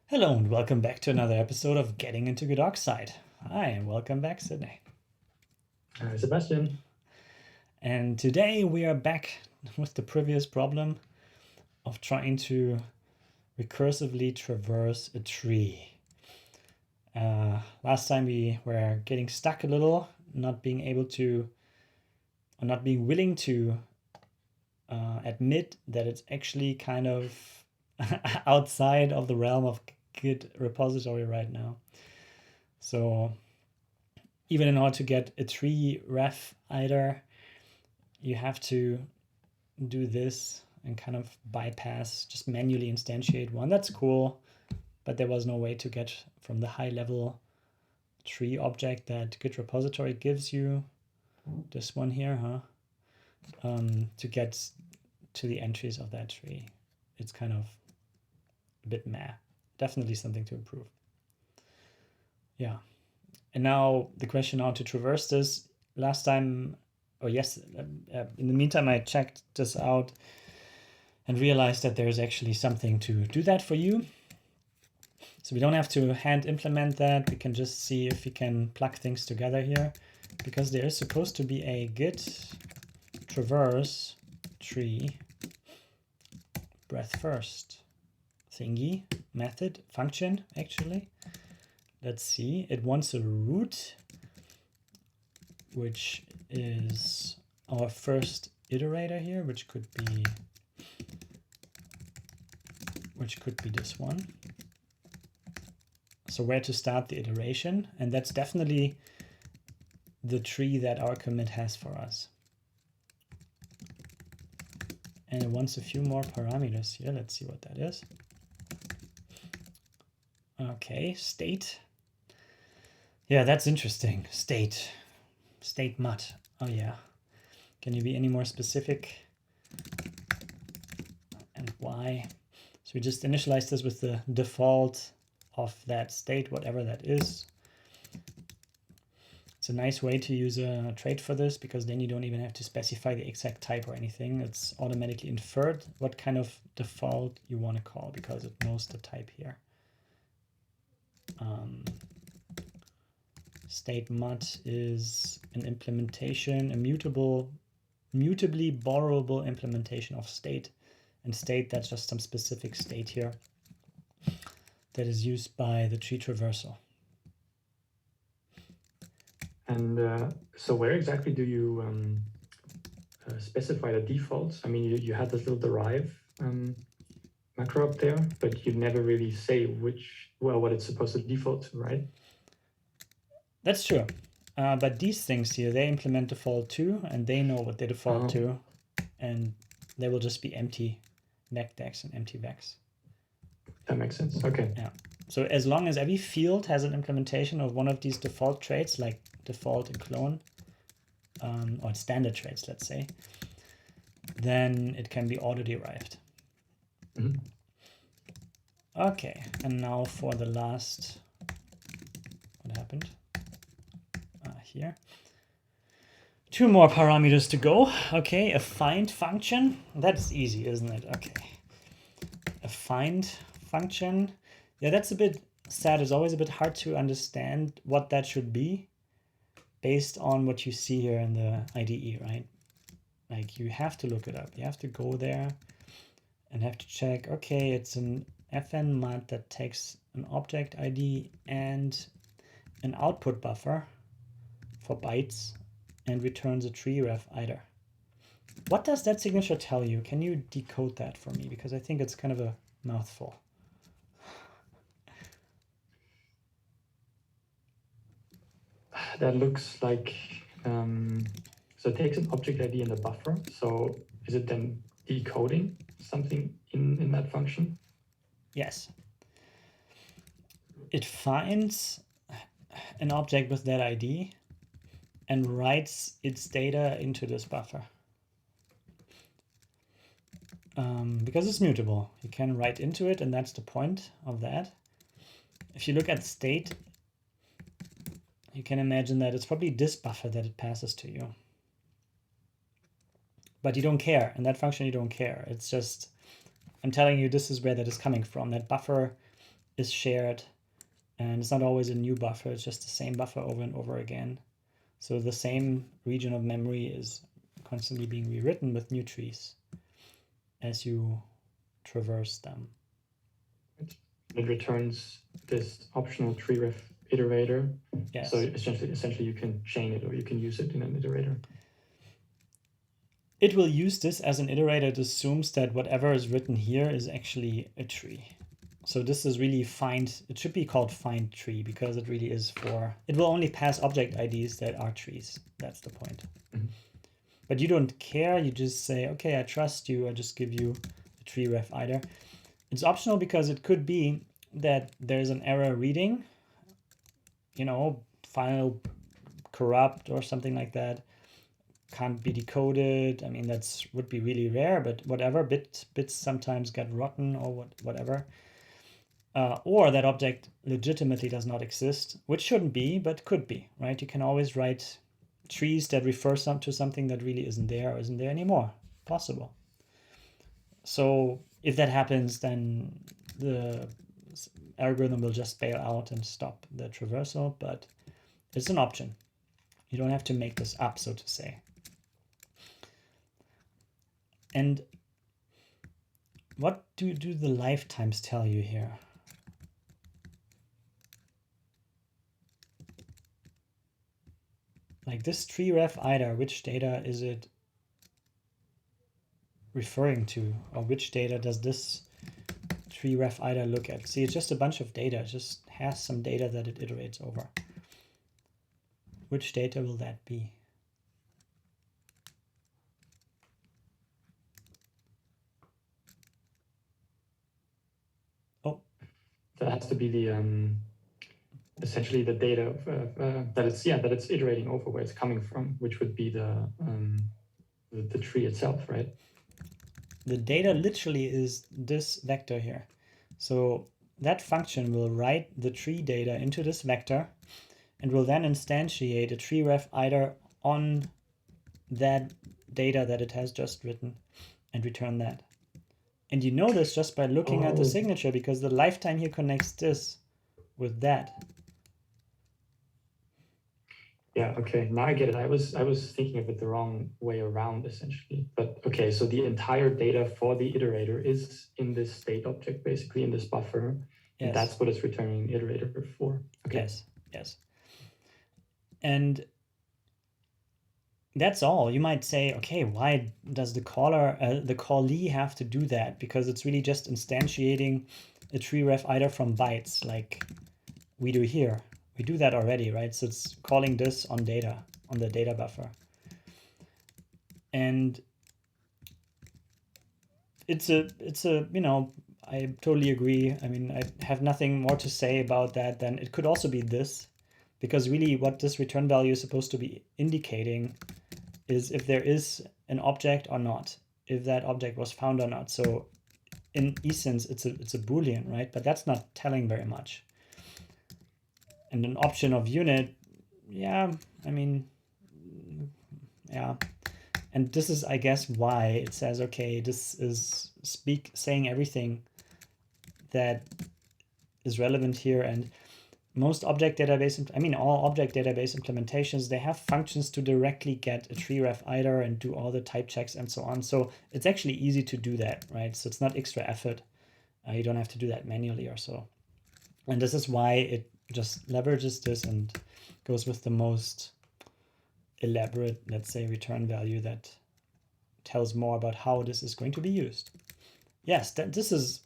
Hello and welcome back to another episode of Getting into GiG-05. Hi and welcome back, Sydney. Hi, Sebastian. And today we are back with the previous problem of trying to recursively traverse a tree. Last time we were getting stuck a little, not being willing to admit that it's actually kind of outside of the realm of Git repository right now. So even in order to get a tree ref IDER, you have to do this and kind of bypass, just manually instantiate one. That's cool, but there was no way to get from the high level tree object that Git repository gives you, this one here, to get to the entries of that tree. It's kind of a bit meh. Definitely something to improve. Yeah. And now the question how to traverse this. Last time, or yes, in the meantime, I checked this out and realized that there's actually something to do that for you. So we don't have to hand implement that. We can just see if we can plug things together here, because there is supposed to be a git traverse tree breadth first thingy method function actually. Let's see, it wants a root, which is our first iterator here, which could be this one. So where to start the iteration, and that's definitely the tree that our commit has for us. And it wants a few more parameters here. Let's see what that is. Okay, state. Yeah, that's interesting. State mut. Oh yeah. Can you be any more specific? And why? So we just initialize this with the default of that state, whatever that is. It's a nice way to use a trait for this, because then you don't even have to specify the exact type or anything. It's automatically inferred what kind of default you want to call, because it knows the type here. State mut is an implementation, a mutably borrowable implementation of state. And state, that's just some specific state here that is used by the tree traversal. And so where exactly do you specify the defaults? I mean, you had this little derive macro up there, but you never really say what it's supposed to default to, right? That's true. But these things here, they implement default to, and they know what they default to, and they will just be empty vecdex and empty vex. That makes sense. Okay. Yeah. So as long as every field has an implementation of one of these default traits, like default and clone, or standard traits, let's say, then it can be auto-derived. Okay, and now for the last, what happened? Here. Two more parameters to go. Okay, a find function. That's easy, isn't it? Okay. A find function. Yeah, that's a bit sad. It's always a bit hard to understand what that should be based on what you see here in the IDE, right? Like, you have to look it up. You have to go there and have to check, okay, it's an fn mut that takes an object ID and an output buffer for bytes and returns a tree ref IDER. What does that signature tell you? Can you decode that for me? Because I think it's kind of a mouthful. That looks like, so it takes an object ID and a buffer. So is it then decoding something in that function? Yes. It finds an object with that ID and writes its data into this buffer. Because it's mutable, you can write into it, and that's the point of that. If you look at state, you can imagine that it's probably this buffer that it passes to you. But you don't care. In that function, you don't care. It's just, I'm telling you this is where that is coming from. That buffer is shared, and it's not always a new buffer, it's just the same buffer over and over again. So the same region of memory is constantly being rewritten with new trees as you traverse them. It returns this optional tree ref iterator. Yes. So essentially you can chain it or you can use it in an iterator. It will use this as an iterator. It assumes that whatever is written here is actually a tree. So this is really find, it should be called find tree because it really is for, it will only pass object IDs that are trees. That's the point. Mm-hmm. But you don't care. You just say, okay, I trust you. I just give you a tree ref IDer. It's optional because it could be that there's an error reading, you know, file corrupt or something like that. Can't be decoded. I mean, that's would be really rare, but whatever, bits sometimes get rotten or whatever. Or that object legitimately does not exist, which shouldn't be, but could be, right? You can always write trees that refer to something that really isn't there or isn't there anymore. Possible. So if that happens, then the algorithm will just bail out and stop the traversal, but it's an option. You don't have to make this up, so to say. And what do the lifetimes tell you here? Like this tree ref IDer, which data is it referring to? Or which data does this tree ref IDer look at? See, it's just a bunch of data. It just has some data that it iterates over. Which data will that be? Oh. That has to be the essentially the data that it's iterating over where it's coming from, which would be the tree itself, right? The data literally is this vector here. So that function will write the tree data into this vector and will then instantiate a tree ref IDer on that data that it has just written and return that. And you know this just by looking at the signature, because the lifetime here connects this with that. Yeah, okay, now I get it. I was thinking of it the wrong way around, essentially. But okay, so the entire data for the iterator is in this state object, basically in this buffer. Yes. And that's what it's returning the iterator for. Okay. Yes, yes. And that's all. You might say, okay, why does the caller, the callee have to do that? Because it's really just instantiating a tree ref IDer from bytes like we do here. We do that already, right? So it's calling this on data, on the data buffer. And it's a, you know, I totally agree. I mean, I have nothing more to say about that than it could also be this, because really what this return value is supposed to be indicating is if there is an object or not, if that object was found or not. So in essence, it's a Boolean, right? But that's not telling very much. And an option of unit, yeah, I mean, yeah. And this is, I guess, why it says, okay, this is saying everything that is relevant here. And most object database, I mean, all object database implementations, they have functions to directly get a tree ref IDer and do all the type checks and so on. So it's actually easy to do that, right? So it's not extra effort. You don't have to do that manually or so. And this is why it just leverages this and goes with the most elaborate, let's say, return value that tells more about how this is going to be used. Yes, this is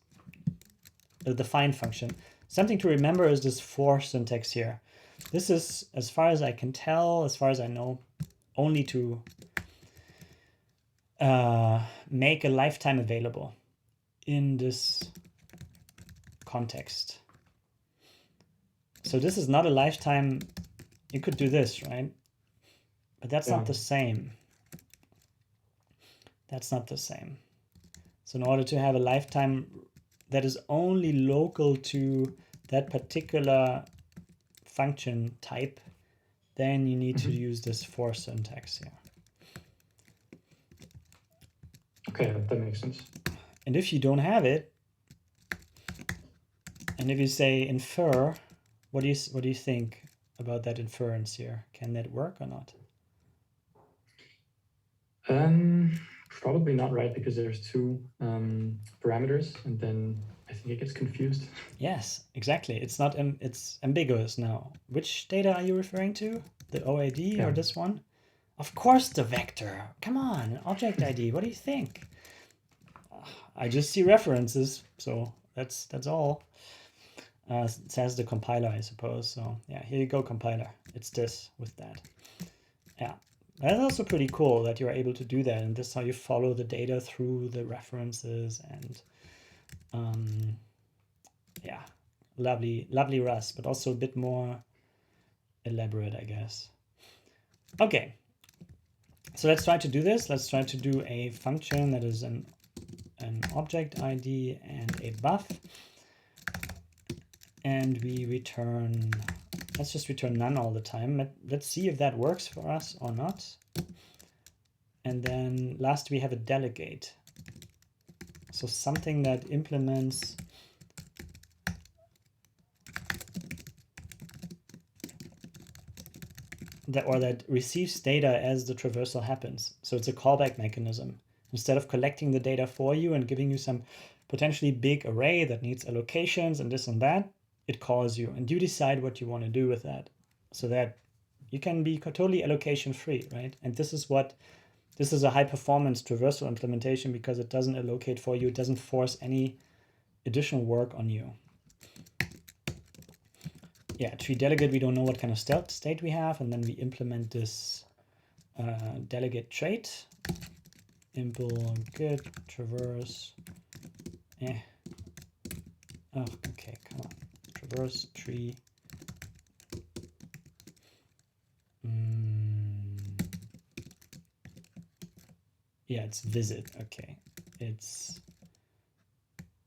the find function. Something to remember is this for syntax here. This is, as far as I can tell, as far as I know, only to make a lifetime available in this context. So this is not a lifetime. You could do this, right? But that's not the same. That's not the same. So in order to have a lifetime that is only local to that particular function type, then you need to use this for syntax here. Okay, that makes sense. And if you don't have it, And if you say infer, what do you think about that inference here? Can that work or not? Probably not, right? Because there's two parameters, and then I think it gets confused. Yes, exactly. It's not it's ambiguous now. Which data are you referring to? The OAD or this one? Of course the vector. Come on, object ID. What do you think? I just see references, so that's all. Says the compiler, I suppose. So yeah, here you go, compiler. It's this with that. Yeah, that's also pretty cool that you're able to do that, and this is how you follow the data through the references and yeah, lovely Rust, but also a bit more elaborate, I guess. Okay, so let's try to do this. Let's try to do a function that is an object ID and a buff, and we return, let's just return none all the time. Let's see if that works for us or not. And then last we have a delegate, so something that implements that, or that receives data as the traversal happens. So it's a callback mechanism. Instead of collecting the data for you and giving you some potentially big array that needs allocations and this and that, it calls you and you decide what you want to do with that, so that you can be totally allocation free, right? And this is a high performance traversal implementation because it doesn't allocate for you. It doesn't force any additional work on you. Yeah, tree delegate, we don't know what kind of state we have, and then we implement this delegate trait, impl git traverse. Oh, okay, come on, traverse tree. Yeah, it's visit. Okay, it's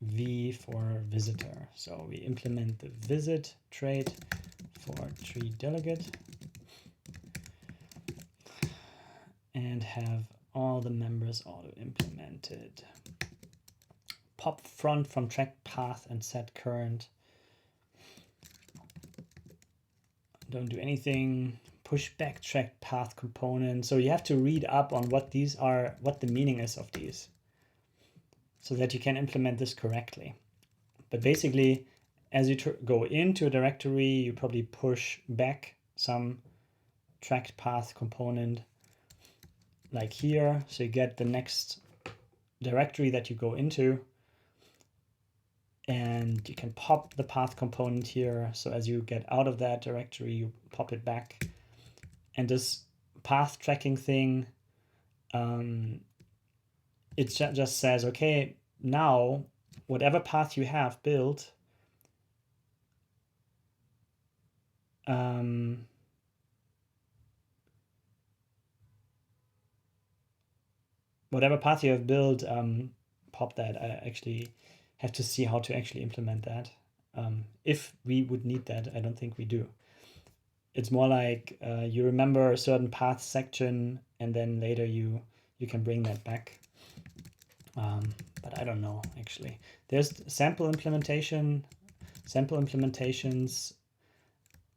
V for visitor. So we implement the visit trait for tree delegate and have all the members auto implemented. Pop front from track path and set current. Don't do anything. Push back track path component. So you have to read up on what these are, what the meaning is of these, so that you can implement this correctly. But basically, as you go into a directory, you probably push back some tracked path component like here. So you get the next directory that you go into, and you can pop the path component here. So as you get out of that directory, you pop it back. And this path tracking thing, it just says, okay, now whatever path you have built, whatever path you have built, pop that. I actually have to see how to actually implement that. If we would need that, I don't think we do. It's more like you remember a certain path section, and then later you can bring that back. But I don't know, actually. There's sample implementations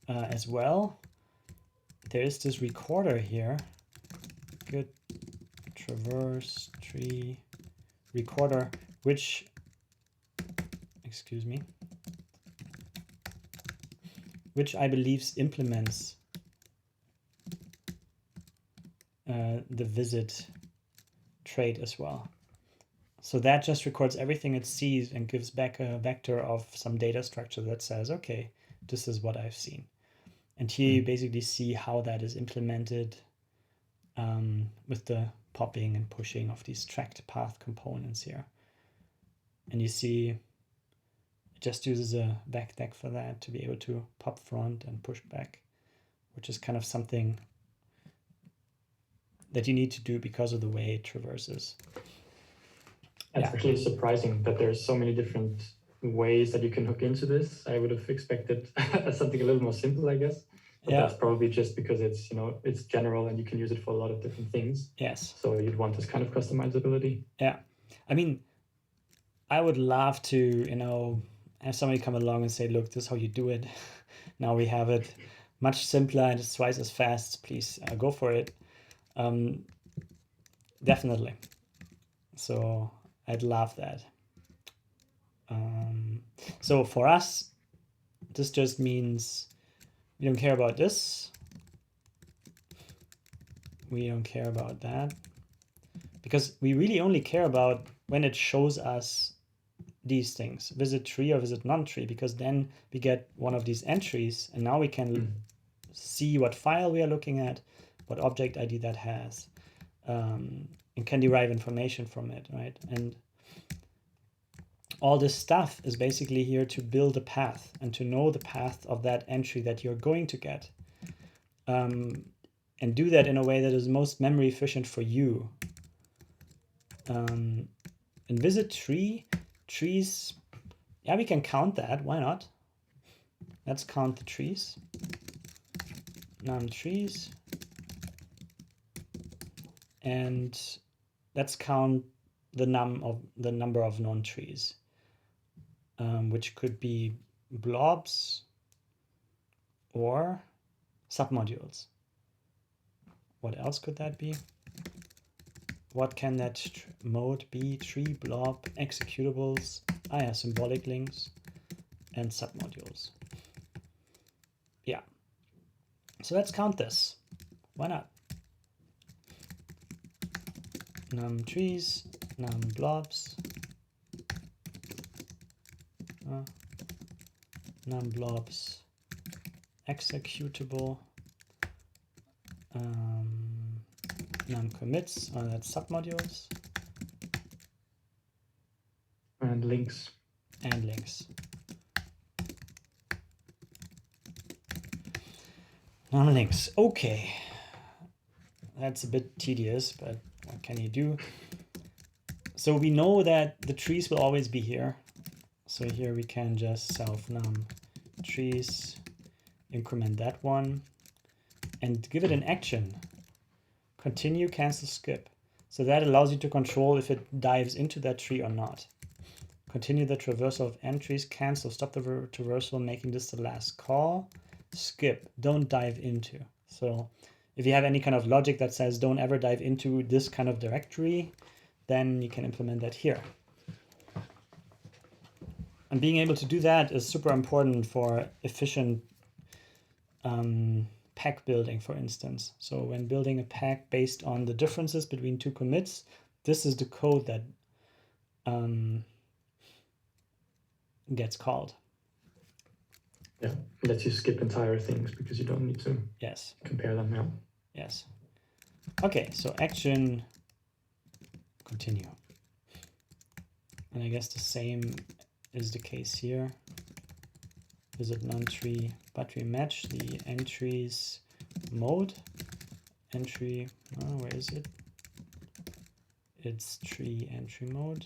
as well. There is this recorder here. Good traverse tree recorder, which, excuse me, which I believe implements the visit trait as well. So that just records everything it sees and gives back a vector of some data structure that says, okay, this is what I've seen. And here you basically see how that is implemented with the popping and pushing of these tracked path components here. And you see it just uses a backdeck for that to be able to pop front and push back, which is kind of something that you need to do because of the way it traverses. It's actually surprising that there's so many different ways that you can hook into this. I would have expected something a little more simple, I guess. But that's probably just because it's, it's general and you can use it for a lot of different things. Yes. So you'd want this kind of customizability. Yeah. I mean, I would love to, have somebody come along and say, look, this is how you do it. Now we have it much simpler and it's twice as fast. Please go for it. Definitely. So I'd love that. So for us, this just means we don't care about this. We don't care about that. Because we really only care about when it shows us these things, visit tree or visit non-tree, because then we get one of these entries and now we can see what file we are looking at, what object ID that has, and can derive information from it, right? And all this stuff is basically here to build a path and to know the path of that entry that you're going to get. And do that in a way that is most memory efficient for you. And visit trees, yeah, we can count that, why not? Let's count the trees. Num trees. And let's count the number of non-trees, which could be blobs or submodules. What else could that be? What can that mode be? Tree, blob, executables, symbolic links, and submodules. Yeah. So let's count this. Why not? Num trees, num blobs, num blobs, executable, num commits, that's submodules. And links. And links. Num links. Okay. That's a bit tedious, but what can you do? So we know that the trees will always be here. So here we can just self num trees, increment that one, and give it an action. Continue, cancel, skip. So that allows you to control if it dives into that tree or not. Continue the traversal of entries, cancel, stop the traversal, making this the last call. Skip, don't dive into. So if you have any kind of logic that says don't ever dive into this kind of directory, then you can implement that here. And being able to do that is super important for efficient pack building, for instance. So when building a pack based on the differences between two commits, this is the code that gets called. Yeah, lets you skip entire things because you don't need to compare them now. Yes. Okay, so action, continue. And I guess the same is the case here. Visit non-tree, but we match the entries mode. Entry, where is it? It's tree entry mode.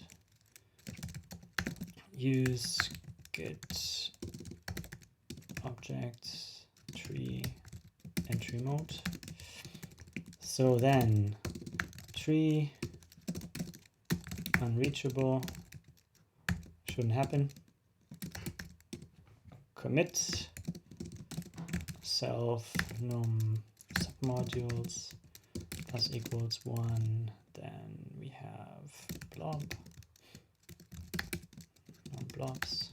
Use git object tree entry mode. So then tree unreachable shouldn't happen. Commit self num submodules plus equals 1. Then we have blob, num blobs,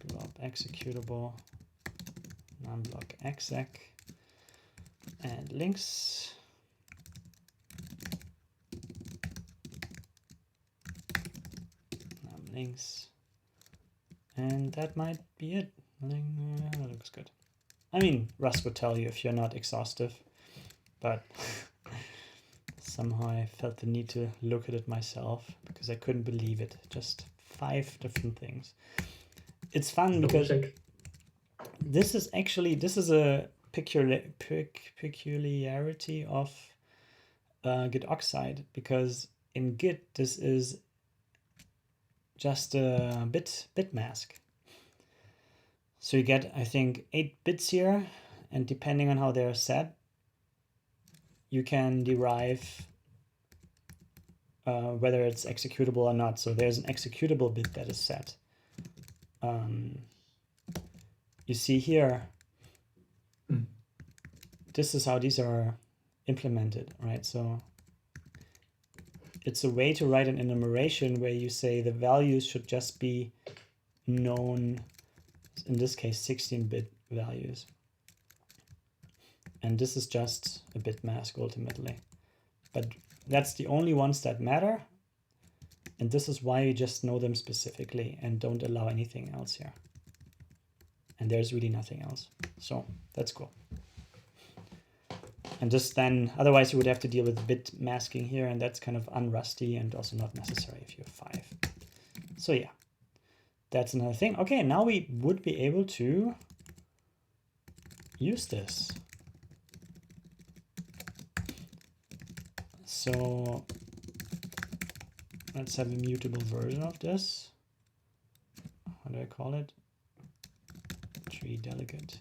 blob executable, num block exec, and links. Num links. And that might be it. That looks good. I mean, Rust would tell you if you're not exhaustive, but somehow I felt the need to look at it myself because I couldn't believe it. Just 5 different things. It's fun because this is a peculiarity of GiG-05, because in Git this is just a bit mask. So you get, I think, 8 bits here, and depending on how they're set, you can derive whether it's executable or not. So there's an executable bit that is set. you see here, this is how these are implemented, right? So it's a way to write an enumeration where you say the values should just be known, in this case 16-bit values, and this is just a bit mask ultimately, but that's the only ones that matter, and this is why we just know them specifically and don't allow anything else here, and there's really nothing else. So that's cool. And just then, otherwise you would have to deal with bit masking here, and that's kind of unrusty and also not necessary if you have 5. So yeah, that's another thing. Okay, now we would be able to use this. So let's have a mutable version of this. What do I call it? Tree delegate.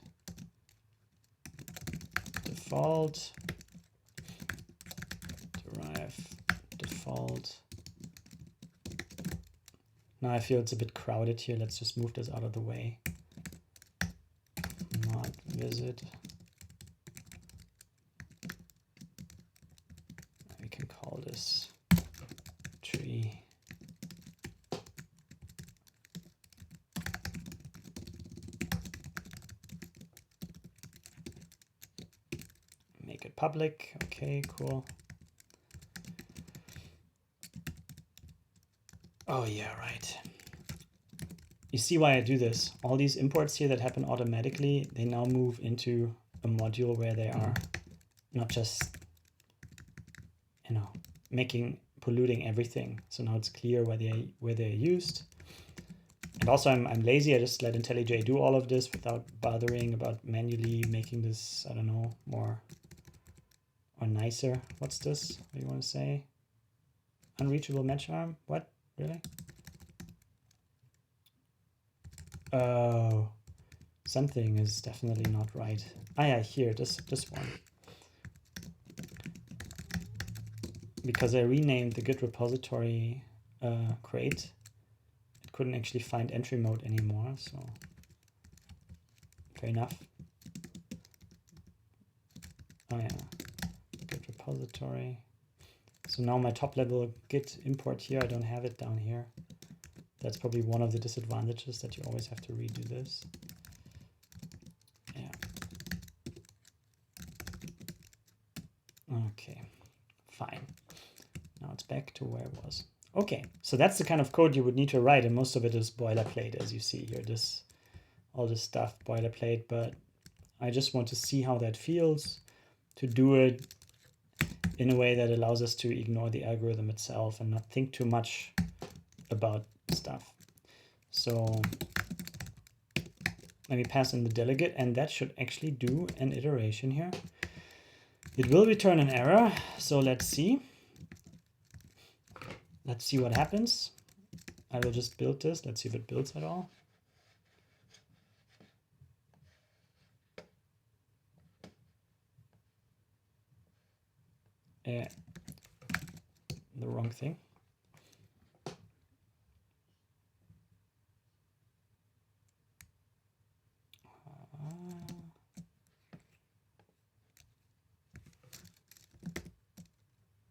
Default. Derive default. Now I feel it's a bit crowded here. Let's just move this out of the way. Not visit. We can call this tree. Make it public. Okay, cool. Oh yeah, right. You see why I do this. All these imports here that happen automatically, they now move into a module where they are not just, you know, polluting everything. So now it's clear where they're used. And also I'm lazy. I just let IntelliJ do all of this without bothering about manually making this, I don't know, more or nicer. What's this? What do you want to say? Unreachable match arm? What? Really? Oh, something is definitely not right. Ah, yeah, here, this one. Because I renamed the Git repository crate, it couldn't actually find entry mode anymore, so fair enough. Oh yeah, Git repository. So now my top level Git import here, I don't have it down here. That's probably one of the disadvantages, that you always have to redo this. Yeah. Okay, fine. Now it's back to where it was. Okay, so that's the kind of code you would need to write, and most of it is boilerplate, as you see here. All this stuff boilerplate, but I just want to see how that feels to do it in a way that allows us to ignore the algorithm itself and not think too much about stuff. So let me pass in the delegate, and that should actually do an iteration here. It will return an error, so let's see. Let's see what happens. I will just build this. Let's see if it builds at all. The wrong thing.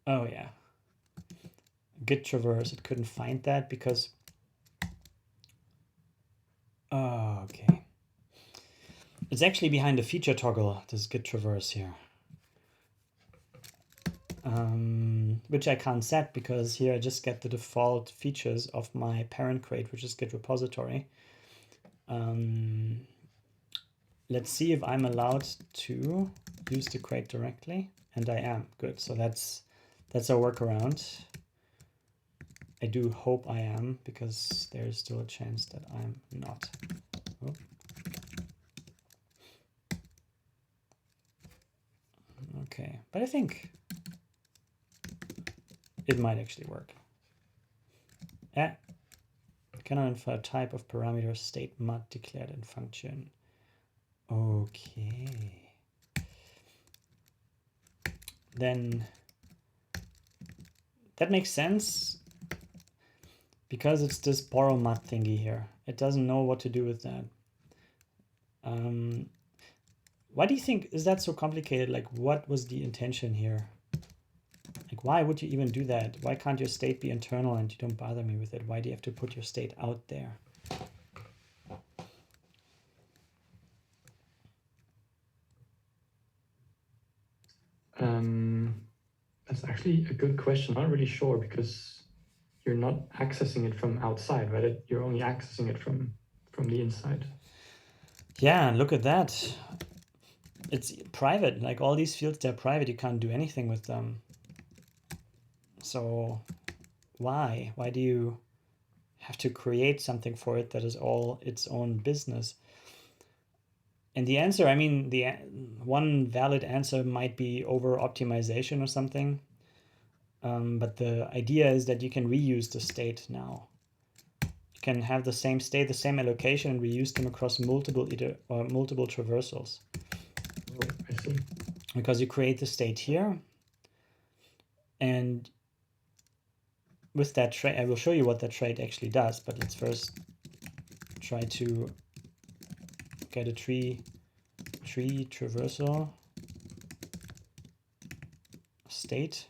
Oh yeah. Git traverse, it couldn't find that because, oh, okay. It's actually behind the feature toggle, this Git traverse here. Which I can't set because here I just get the default features of my parent crate, which is Git repository. Let's see if I'm allowed to use the crate directly, and I am. Good, so that's our workaround. I do hope I am, because there's still a chance that I'm not. Oh. Okay, but I think it might actually work. Cannot infer type of parameter state mud declared in function. Okay. Then that makes sense, because it's this borrow mut thingy here. It doesn't know what to do with that. Why do you think is that so complicated? Like, what was the intention here? Like, why would you even do that? Why can't your state be internal and you don't bother me with it? Why do you have to put your state out there? That's actually a good question. I'm not really sure because you're not accessing it from outside, right? You're only accessing it from the inside. Yeah, look at that. It's private. Like all these fields, they're private. You can't do anything with them. So why? Why do you have to create something for it that is all its own business? And the answer, I mean, the one valid answer might be over optimization or something. But the idea is that you can reuse the state now. You can have the same state, the same allocation, and reuse them across multiple traversals. Oh, I see. Because you create the state here, and with that trait, I will show you what that trait actually does. But let's first try to get a tree traversal state.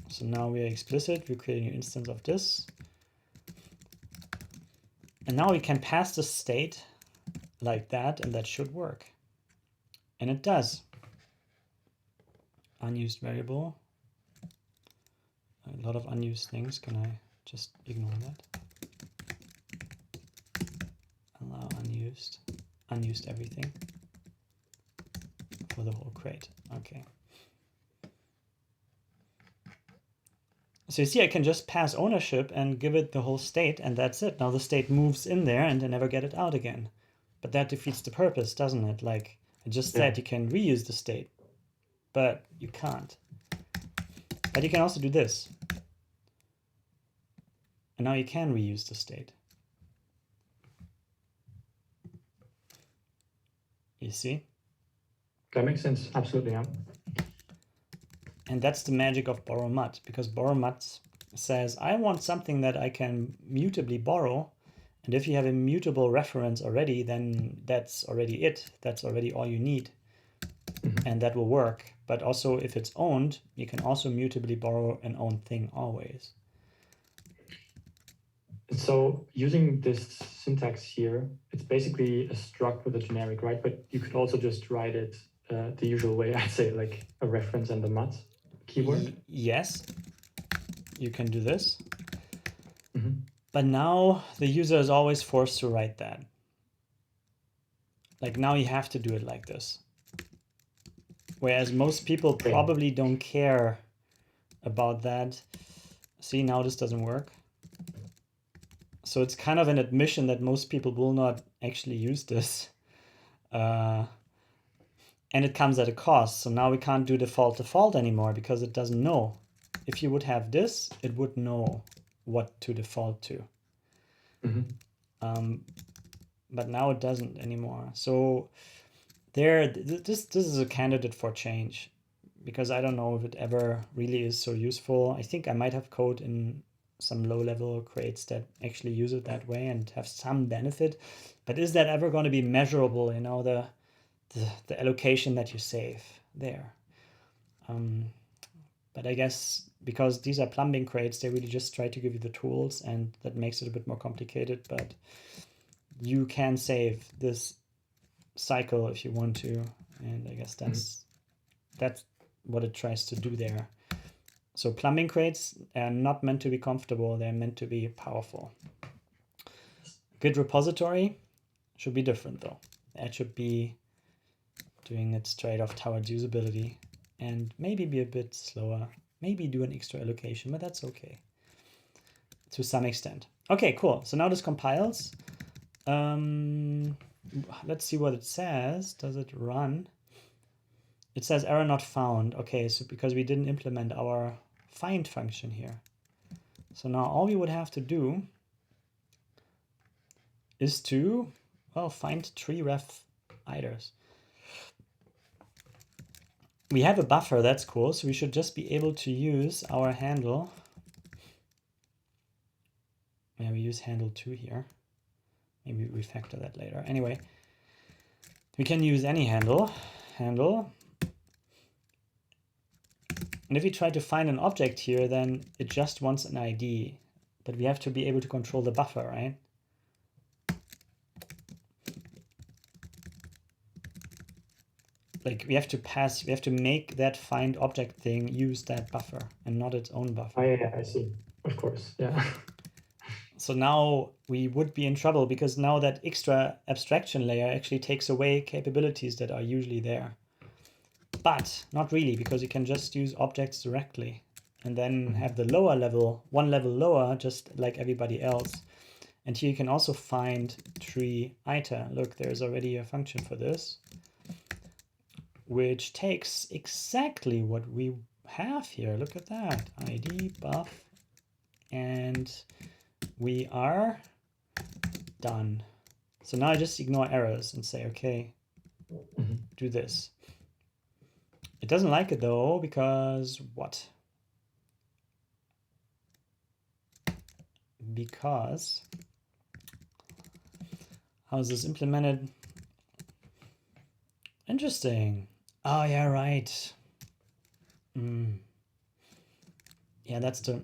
So now we are explicit. We're creating an instance of this. And now we can pass the state like that, and that should work. And it does. Unused variable. A lot of unused things. Can I just ignore that? Allow unused. Unused everything for the whole crate. Okay. So you see, I can just pass ownership and give it the whole state, and that's it. Now the state moves in there and I never get it out again. But that defeats the purpose, doesn't it? Like I just said, you can reuse the state, but you can't. But you can also do this. And now you can reuse the state. You see? That makes sense. Absolutely, yeah. And that's the magic of borrow mut, because borrow mut says, I want something that I can mutably borrow. And if you have a mutable reference already, then that's already it. That's already all you need. And that will work. But also if it's owned, you can also mutably borrow an owned thing always. So using this syntax here, it's basically a struct with a generic, right? But you could also just write it the usual way, I'd say, like a reference and a mut keyword. Yes, you can do this. But now the user is always forced to write that. Like now you have to do it like this. Whereas most people probably don't care about that. See, now this doesn't work. So it's kind of an admission that most people will not actually use this. And it comes at a cost. So now we can't do default anymore because it doesn't know. If you would have this, it would know what to default to. But now it doesn't anymore. So this is a candidate for change, because I don't know if it ever really is so useful. I think I might have code in some low-level crates that actually use it that way and have some benefit. But is that ever going to be measurable, you know, the allocation that you save there? But I guess because these are plumbing crates, they really just try to give you the tools, and that makes it a bit more complicated. But you can save this cycle if you want to, and I guess that's what it tries to do there. So plumbing crates are not meant to be comfortable, they're meant to be powerful. Git repository should be different though. That should be doing its trade-off towards usability and maybe be a bit slower, maybe do an extra allocation, but that's okay to some extent. Okay, cool. So now this compiles. Let's see what it says. Does it run? It says error not found. Okay, so because we didn't implement our find function here. So now all we would have to do is to, well, find tree ref iders. We have a buffer, that's cool. So we should just be able to use our handle Yeah, we use handle 2 here. Maybe we refactor that later. Anyway, we can use any handle. And if we try to find an object here, then it just wants an ID. But we have to be able to control the buffer, right? Like we have to make that find object thing use that buffer and not its own buffer. Oh, yeah, I see. Of course, yeah. So now we would be in trouble because now that extra abstraction layer actually takes away capabilities that are usually there. But not really, because you can just use objects directly and then have the lower level, one level lower, just like everybody else. And here you can also find tree iter. Look, there's already a function for this, which takes exactly what we have here. Look at that, ID buff, and we are done. So now I just ignore errors and say, okay, do this. It doesn't like it though, because what? Because how is this implemented? Interesting. Oh yeah, right. Yeah, that's the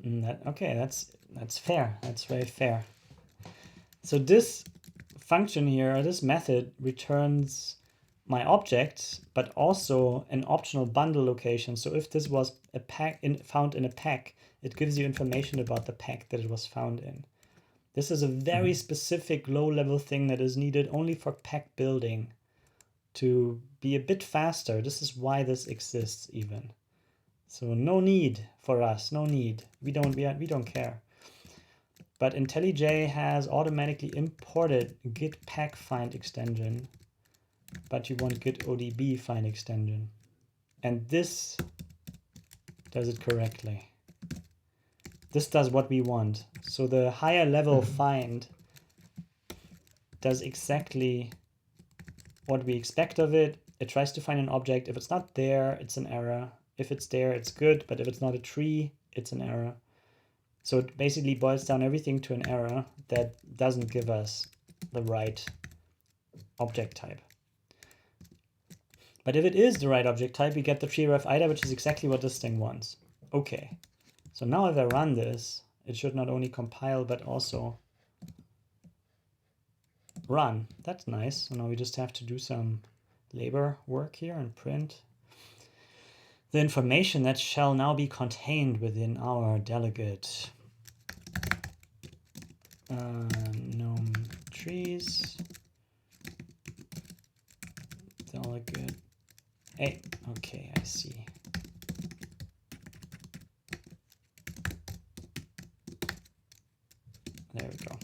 okay. That's fair. That's very fair. So this function here, or this method, returns my object, but also an optional bundle location. So if this was a pack found in a pack, it gives you information about the pack that it was found in. This is a very specific low-level thing that is needed only for pack building to be a bit faster. This is why this exists even. So no need for us, no need. We don't care. But IntelliJ has automatically imported git pack find extension, but you want git odb find extension. And this does it correctly. This does what we want. So the higher level find does exactly what we expect of it. It tries to find an object. If it's not there, it's an error. If it's there, it's good. But if it's not a tree, it's an error. So it basically boils down everything to an error that doesn't give us the right object type. But if it is the right object type, we get the tree ref iter, which is exactly what this thing wants. Okay. So now if I run this, it should not only compile, but also run. That's nice. So now we just have to do some labor work here and print the information that shall now be contained within our delegate. Gnome trees. Delegate. Hey, okay, I see. There we go.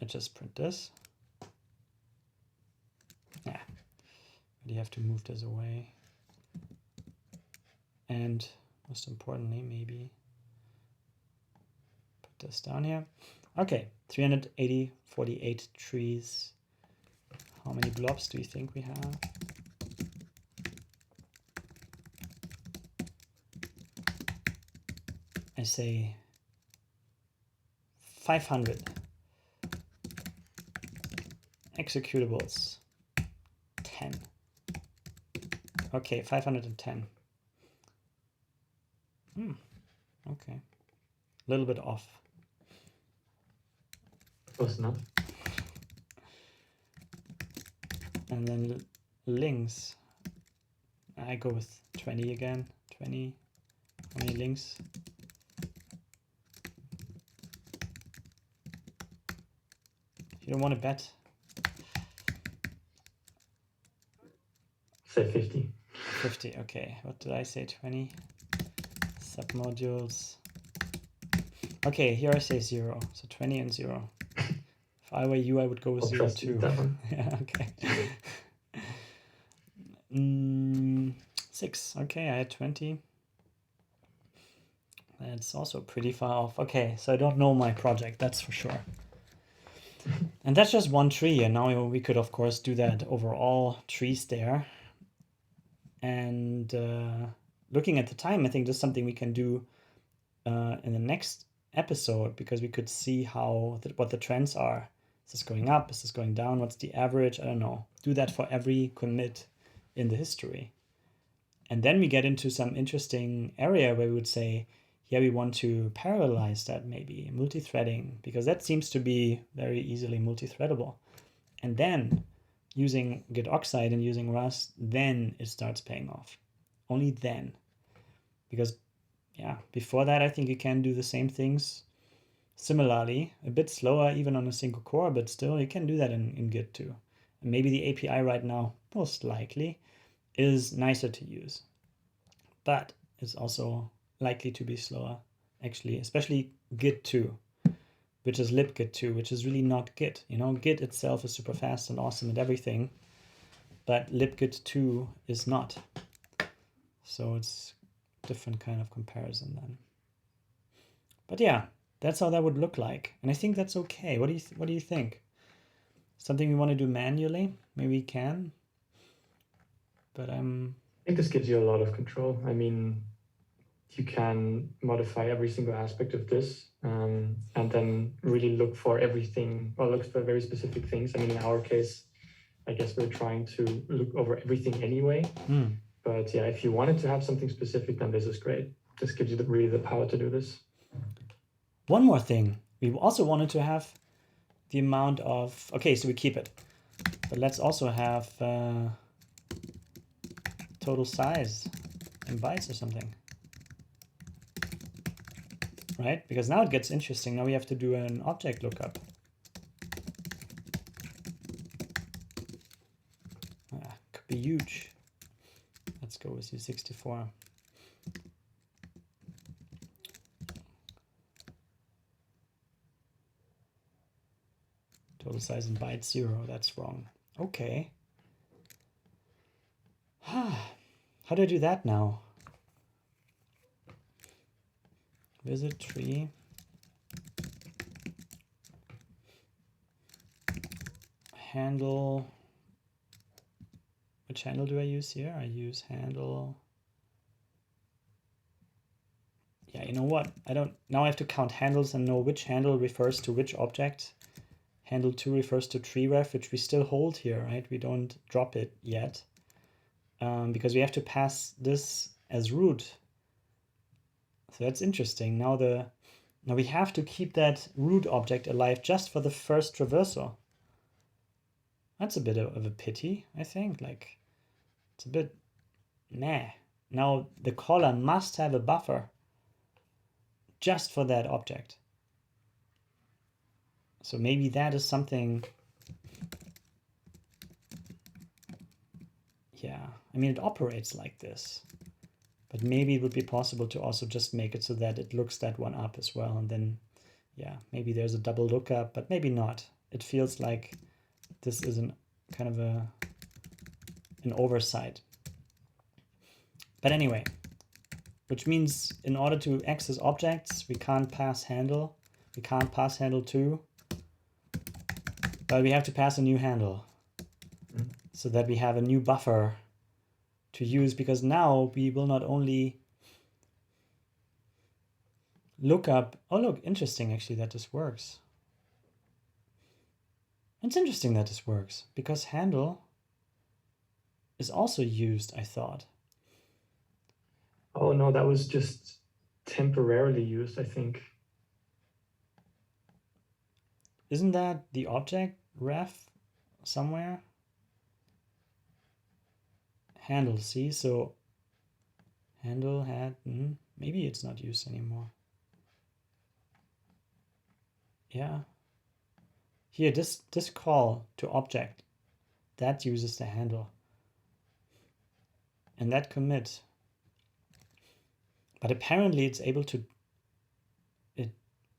I just print this. Yeah, you have to move this away. And most importantly, maybe put this down here. Okay, 348 trees. How many blobs do you think we have? I say 500. Executables 10. Okay, 510. Okay, a little bit off. Close enough. And then links, I go with 20 again. 20. How many links? You don't want to bet? Say 50. 50, okay. What did I say? 20? Submodules. Okay, here I say 0. So 20 and 0. If I were you, I would go with 0 too. Yeah, okay. 6. Okay, I had 20. That's also pretty far off. Okay, so I don't know my project, that's for sure. And that's just one tree, and now we could, of course, do that over all trees there. And looking at the time, I think this is something we can do in the next episode because we could see what the trends are. Is this going up? Is this going down? What's the average? I don't know. Do that for every commit in the history. And then we get into some interesting area where we would say, yeah, we want to parallelize that, maybe multi-threading, because that seems to be very easily multi-threadable. And then using GiG-05 and using Rust, then it starts paying off. Only then. Because yeah, before that, I think you can do the same things similarly, a bit slower even on a single core, but still you can do that in Git too. And maybe the API right now, most likely, is nicer to use, but it's also likely to be slower, actually, especially Git 2, which is libgit 2, which is really not Git. You know, Git itself is super fast and awesome and everything, but libgit 2 is not. So it's different kind of comparison then. But yeah, that's how that would look like. And I think that's okay. What do you think? Something we want to do manually? Maybe we can. But I think this gives you a lot of control. I mean, you can modify every single aspect of this, and then really look for everything, or look for very specific things. I mean, in our case, I guess we're trying to look over everything anyway. But yeah, if you wanted to have something specific, then this is great. This gives you really the power to do this. One more thing. We also wanted to have the amount of, okay, so we keep it. But let's also have total size in bytes or something. Right? Because now it gets interesting. Now we have to do an object lookup. Could be huge. Let's go with U64. Total size in bytes 0. That's wrong. Okay. How do I do that now? Visit tree. Handle. Which handle do I use here? I use handle. Yeah, you know what? Now I have to count handles and know which handle refers to which object. Handle 2 refers to tree ref, which we still hold here, right? We don't drop it yet. Because we have to pass this as root. So that's interesting. Now we have to keep that root object alive just for the first traversal. That's a bit of a pity, I think. Like, it's a bit meh. Now the caller must have a buffer just for that object. So maybe that is something. Yeah, I mean, it operates like this. But maybe it would be possible to also just make it so that it looks that one up as well. And then, yeah, maybe there's a double lookup, but maybe not. It feels like this is kind of an oversight. But anyway, which means in order to access objects, we can't pass handle. We can't pass handle 2. But we have to pass a new handle so that we have a new buffer to use, because now we will not only look up. Oh, look, interesting actually that this works. It's interesting that this works because handle is also used, I thought. Oh no, that was just temporarily used, I think. Isn't that the object ref somewhere? Handle, see? So handle had, maybe it's not used anymore. Yeah. Here, this call to object, that uses the handle. And that commit. But apparently it's able to,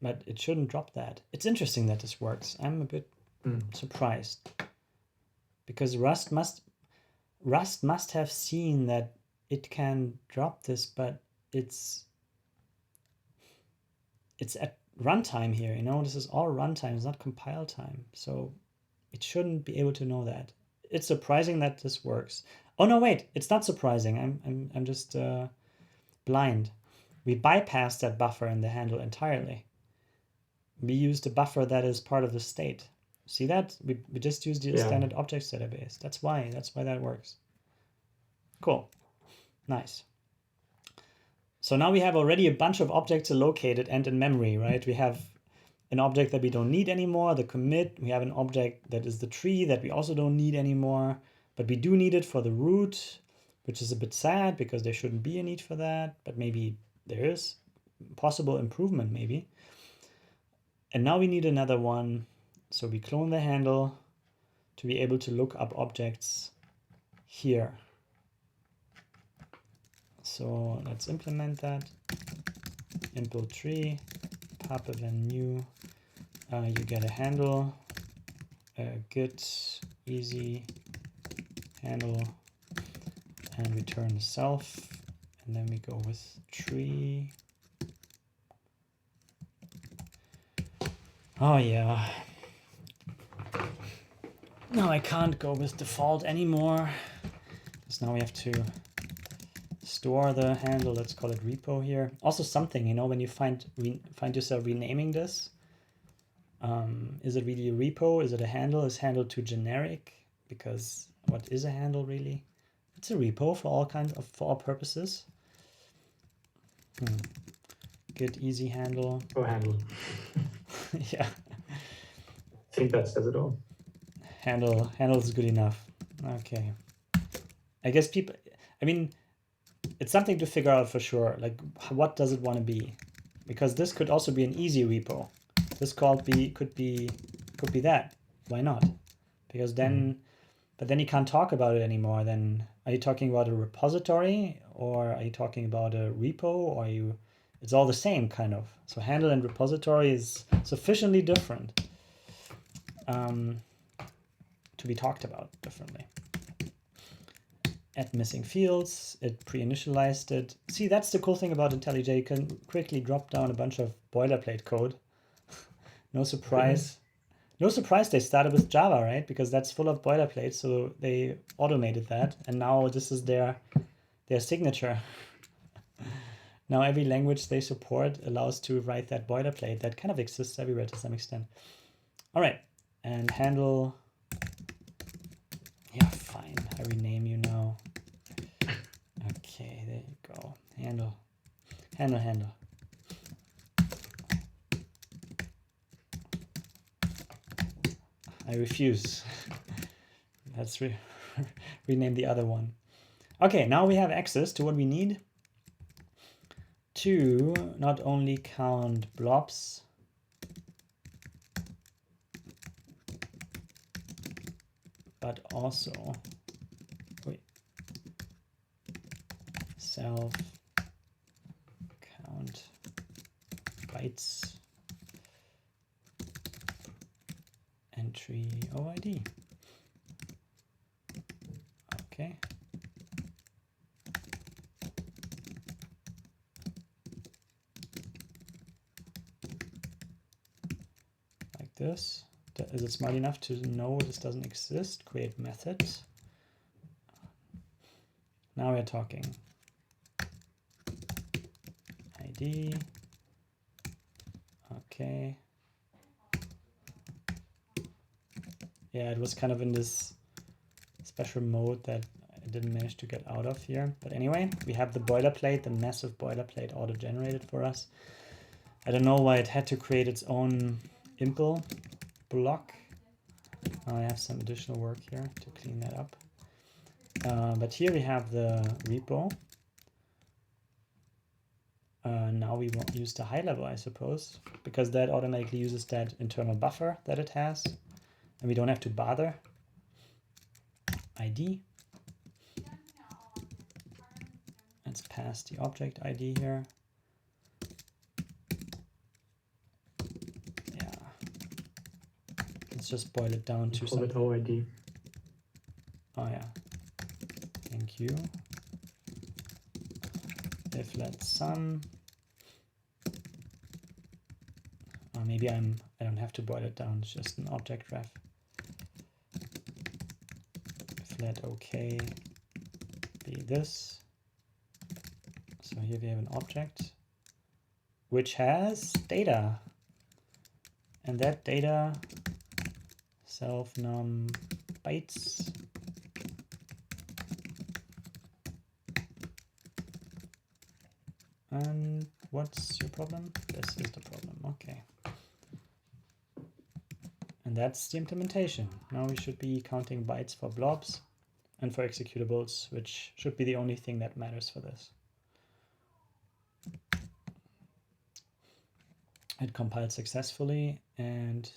but it shouldn't drop that. It's interesting that this works. I'm a bit surprised. Because Rust must have seen that it can drop this, but it's at runtime here, you know, this is all runtime, it's not compile time. So it shouldn't be able to know that. It's surprising that this works. Oh no, wait, it's not surprising. I'm just blind. We bypassed that buffer in the handle entirely. we used a buffer that is part of the state. See that? We just used the standard objects database. That's why that works. Cool. Nice. So now we have already a bunch of objects allocated and in memory, right? We have an object that we don't need anymore, the commit. We have an object that is the tree that we also don't need anymore, but we do need it for the root, which is a bit sad because there shouldn't be a need for that, but maybe there is possible improvement maybe. And now we need another one. So we clone the handle to be able to look up objects here. So let's implement that. Impl tree, pop event new. You get a handle, get easy handle, and return self. And then we go with tree. Oh yeah. No, I can't go with default anymore. Because now we have to store the handle. Let's call it repo here. Also something, you know, when you find yourself renaming this, is it really a repo? Is it a handle? Is handle too generic? Because what is a handle really? It's a repo for all purposes. Get easy handle. Oh, handle. Yeah. I think that says it all. Handle is good enough. Okay. I guess people, I mean, it's something to figure out for sure. Like, what does it want to be? Because this could also be an easy repo. This could be that. Why not? Because then, but then you can't talk about it anymore. Then are you talking about a repository or are you talking about a repo or it's all the same kind of. So handle and repository is sufficiently different to be talked about differently. Add missing fields, it pre-initialized it. See, that's the cool thing about IntelliJ. You can quickly drop down a bunch of boilerplate code. No surprise. No surprise they started with Java, right? Because that's full of boilerplate, so they automated that. And now this is their signature. Now every language they support allows to write that boilerplate that kind of exists everywhere to some extent. All right, and handle. Yeah, fine. I rename you now. Okay, there you go. Handle. I refuse. Let's rename the other one. Okay, now we have access to what we need to not only count blobs, but also self count bytes entry OID. Okay. Like this. Is it smart enough to know this doesn't exist? Create method. Now we're talking. ID. Okay. Yeah, it was kind of in this special mode that I didn't manage to get out of here. But anyway, we have the boilerplate, the massive boilerplate auto-generated for us. I don't know why it had to create its own impl block. I have some additional work here to clean that up. But here we have the repo. Now we won't use the high level, I suppose, because that automatically uses that internal buffer that it has. And we don't have to bother. ID. Let's pass the object ID here. Yeah. Let's just boil it down to something. OID. Oh yeah. Thank you. If let sum. Or maybe I don't have to boil it down, it's just an object ref. If let OK be this. So here we have an object which has data. And that data self num bytes. And what's your problem? This is the problem. Okay. And that's the implementation. Now we should be counting bytes for blobs and for executables, which should be the only thing that matters for this. It compiled successfully, and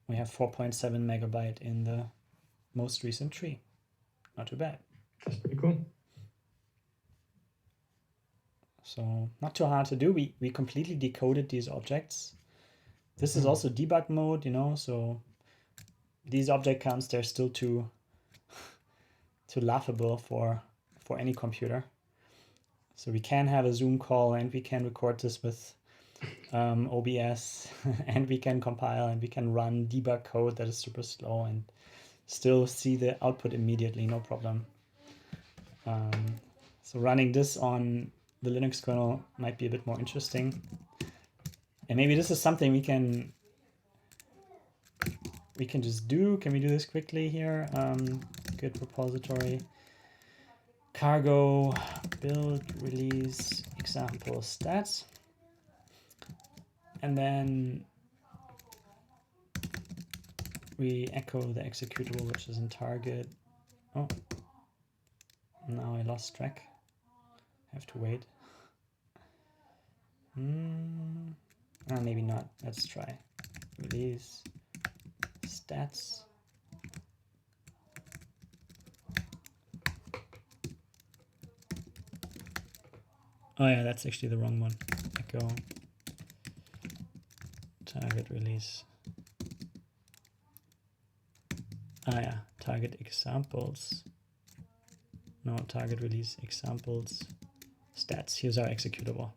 we have 4.7 megabyte in the most recent tree. Not too bad. That's pretty cool. So not too hard to do. We completely decoded these objects. This is also debug mode, you know, so these object counts, they're still too laughable for any computer. So we can have a Zoom call, and we can record this with OBS, and we can compile, and we can run debug code that is super slow and still see the output immediately, no problem. So running this on the Linux kernel might be a bit more interesting. And maybe this is something we can just do. Can we do this quickly here? Git repository, cargo, build, release, example, stats. And then we echo the executable, which is in target. Oh, now I lost track. I have to wait. Maybe not. Let's try. Release stats. Oh yeah, that's actually the wrong one. Echo target release. Yeah, target examples. No, target release examples stats. Here's our executable.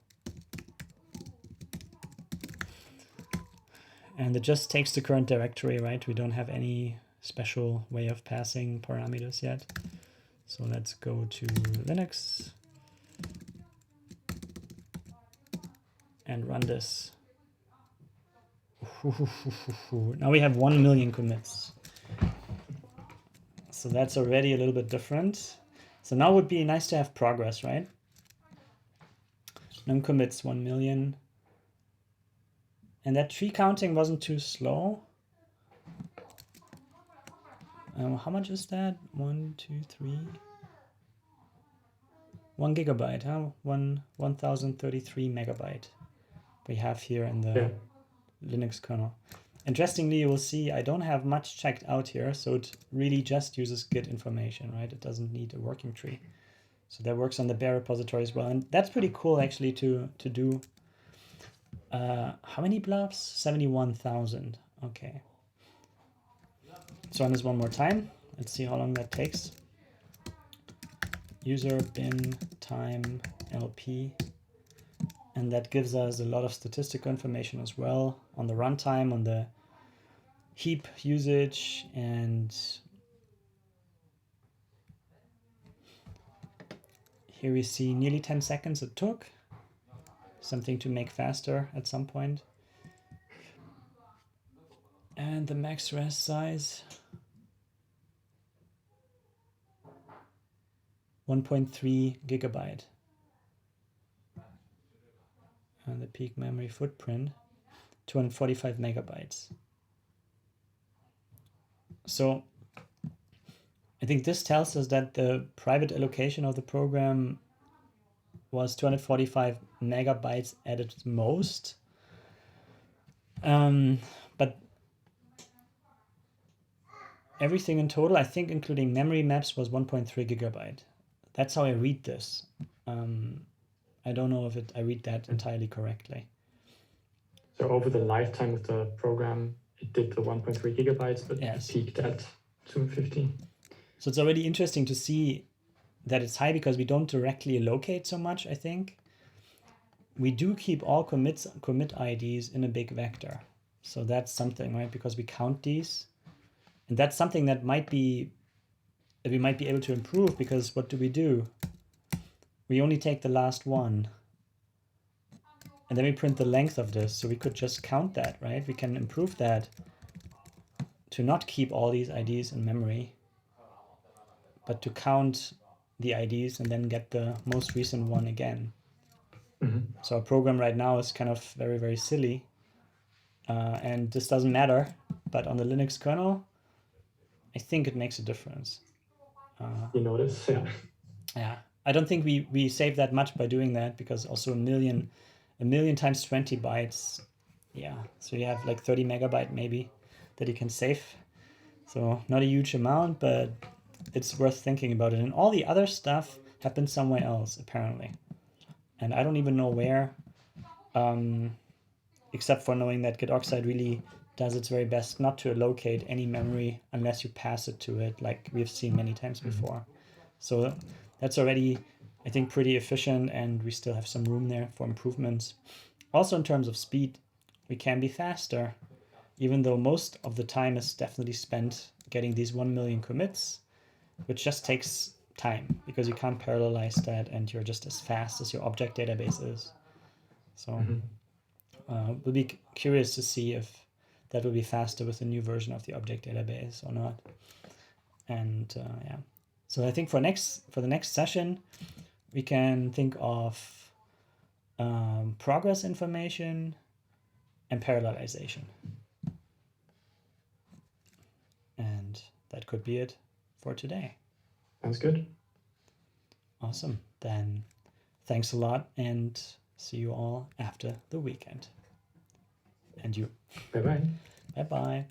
And it just takes the current directory, right? We don't have any special way of passing parameters yet. So let's go to Linux and run this. Now we have 1 million commits. So that's already a little bit different. So now would be nice to have progress, right? Num commits 1 million. And that tree counting wasn't too slow. How much is that? 1, 2, 3. 1 gigabyte, huh? 1033 megabyte we have here in the Linux kernel. Interestingly, you will see I don't have much checked out here, so it really just uses Git information, right? It doesn't need a working tree. So that works on the bare repository as well. And that's pretty cool actually to do. How many blobs? 71,000. Okay. So run this one more time. Let's see how long that takes. User bin time LP. And that gives us a lot of statistical information as well on the runtime, on the heap usage, and here we see nearly 10 seconds it took. Something to make faster at some point. And the max res size, 1.3 gigabyte. And the peak memory footprint, 245 megabytes. So I think this tells us that the private allocation of the program was 245 megabytes at its most. But everything in total, I think including memory maps, was 1.3 gigabyte. That's how I read this. I don't know if I read that entirely correctly. So over the lifetime of the program, it did the 1.3 gigabytes, but yes, it peaked at 250. So it's already interesting to see that it's high because we don't directly allocate so much, I think. We do keep all commit IDs in a big vector. So that's something, right? Because we count these. And that's something that we might be able to improve, because what do? We only take the last one. And then we print the length of this. So we could just count that, right? We can improve that to not keep all these IDs in memory, but to count the IDs and then get the most recent one again. So our program right now is kind of very, very silly. And this doesn't matter, but on the Linux kernel, I think it makes a difference. You notice, yeah. Yeah, I don't think we save that much by doing that, because also a million times 20 bytes. Yeah, so you have like 30 megabyte maybe that you can save. So not a huge amount, but it's worth thinking about it. And all the other stuff happens somewhere else, apparently. And I don't even know where, except for knowing that GiG-05 really does its very best not to allocate any memory unless you pass it to it, like we've seen many times before. So that's already, I think, pretty efficient, and we still have some room there for improvements. Also, in terms of speed, we can be faster, even though most of the time is definitely spent getting these 1 million commits, which just takes time because you can't parallelize that, and you're just as fast as your object database is. So we'll be curious to see if that will be faster with the new version of the object database or not. And yeah, so I think for the next session, we can think of progress information and parallelization. And that could be it for today. Sounds good. Awesome. Then thanks a lot, and see you all after the weekend. And you. Bye-bye. Bye-bye.